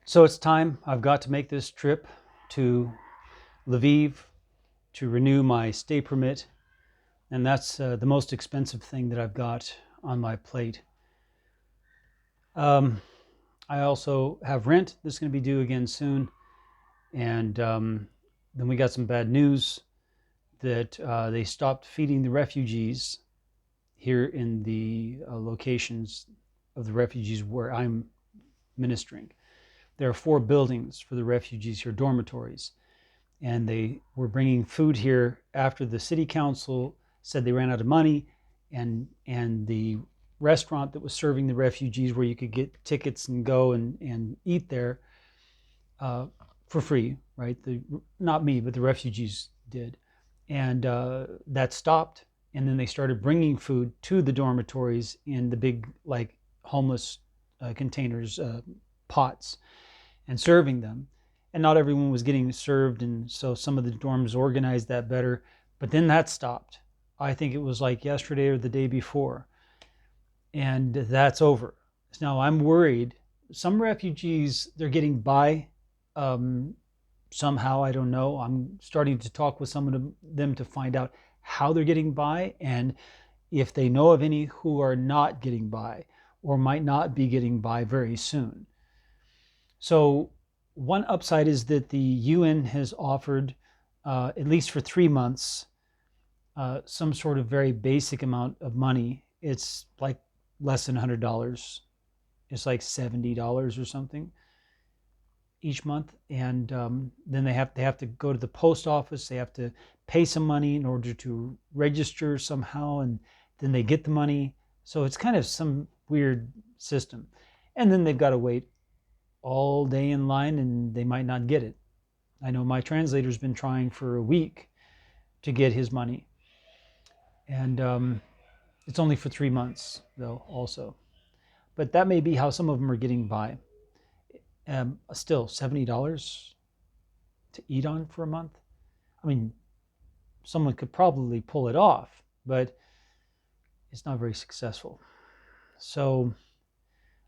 So it's time. I've got to make this trip to Lviv to renew my stay permit, and that's the most expensive thing that I've got on my plate. Um, I also have rent that's going to be due again soon, and then we got some bad news that they stopped feeding the refugees here in the locations of the refugees where I'm ministering. There are 4 buildings for the refugees here, dormitories, and they were bringing food here after the city council said they ran out of money, and the restaurant that was serving the refugees where you could get tickets and go and eat there uh, for free, right? Not me, but the refugees did, and that stopped. And then they started bringing food to the dormitories in the big like homeless containers, pots, and serving them. And not everyone was getting served, and so some of the dorms organized that better. But then that stopped. I think it was like yesterday or the day before, and that's over. Now I'm worried. Some refugees, they're getting by um, somehow. I don't know. I'm starting to talk with some of them to find out how they're getting by and if they know of any who are not getting by or might not be getting by very soon. So one upside is that the UN has offered, at least for 3 months, some sort of very basic amount of money. It's like less than $100. It's like $70 or something each month, and then they have to go to the post office. They have to pay some money in order to register somehow, and then they get the money. So it's kind of some weird system, and then they've got to wait all day in line, and they might not get it. I know my translator's been trying for a week to get his money, and it's only for 3 months though, also. But that may be how some of them are getting by. Still, $70 to eat on for a month. I mean, someone could probably pull it off, but it's not very successful. So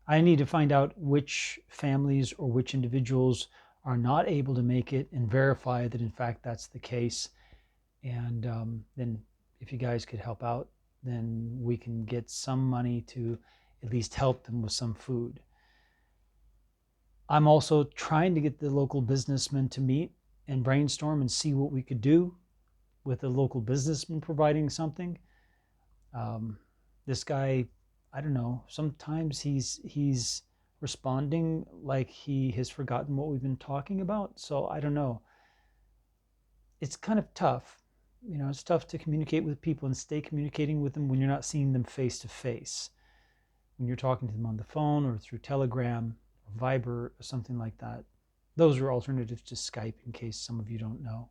I need to find out which families or which individuals are not able to make it and verify that in fact that's the case. And then if you guys could help out, then we can get some money to at least help them with some food. I'm also trying to get the local businessmen to meet and brainstorm and see what we could do with the local businessman providing something. Um, this guy, I don't know. Sometimes he's responding like he has forgotten what we've been talking about. So I don't know. It's kind of tough. It's tough to communicate with people and stay communicating with them when you're not seeing them face to face. When you're talking to them on the phone or through Telegram or Viber or something like that. Those are alternatives to Skype in case some of you don't know.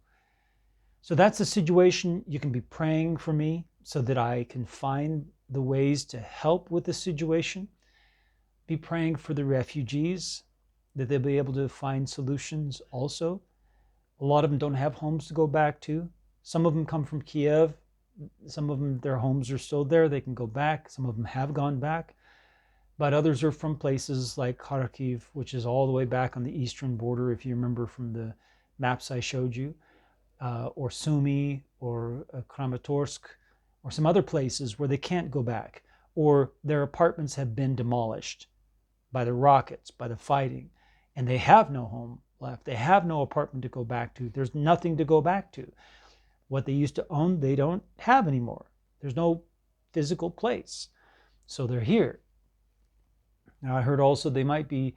So that's the situation. You can be praying for me so that I can find the ways to help with the situation. Be praying for the refugees, that they'll be able to find solutions also. A lot of them don't have homes to go back to. Some of them come from Kiev. Some of them, their homes are still there. They can go back. Some of them have gone back. But others are from places like Kharkiv, which is all the way back on the eastern border, if you remember from the maps I showed you, or Sumy, or Kramatorsk, or some other places where they can't go back, or their apartments have been demolished by the rockets, by the fighting, and they have no home left. They have no apartment to go back to. There's nothing to go back to. What they used to own, they don't have anymore. There's no physical place. So they're here. Now, I heard also they might be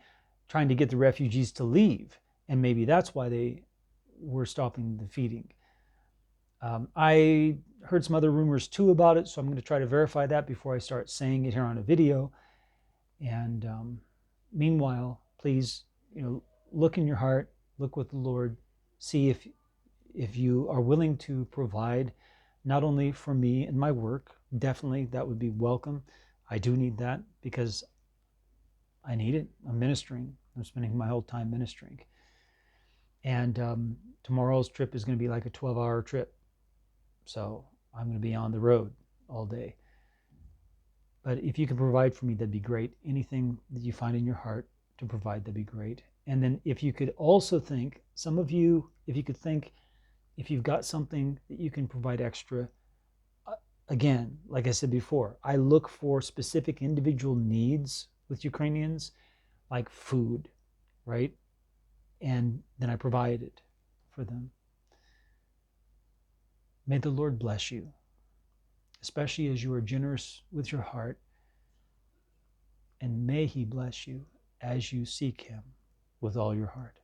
trying to get the refugees to leave, and maybe that's why they were stopping the feeding. I heard some other rumors too about it, so I'm going to try to verify that before I start saying it here on a video. And meanwhile, please, look in your heart, look with the Lord, see if you are willing to provide not only for me and my work. Definitely, that would be welcome. I do need that because I need it. I'm ministering. I'm spending my whole time ministering. And tomorrow's trip is going to be like a 12-hour trip. So I'm going to be on the road all day. But if you can provide for me, that'd be great. Anything that you find in your heart, to provide, that'd be great. And then if you could also think, some of you, if you could think, if you've got something that you can provide extra, again, like I said before, I look for specific individual needs with Ukrainians, like food, right? And then I provide it for them. May the Lord bless you, especially as you are generous with your heart. And may He bless you as you seek Him with all your heart.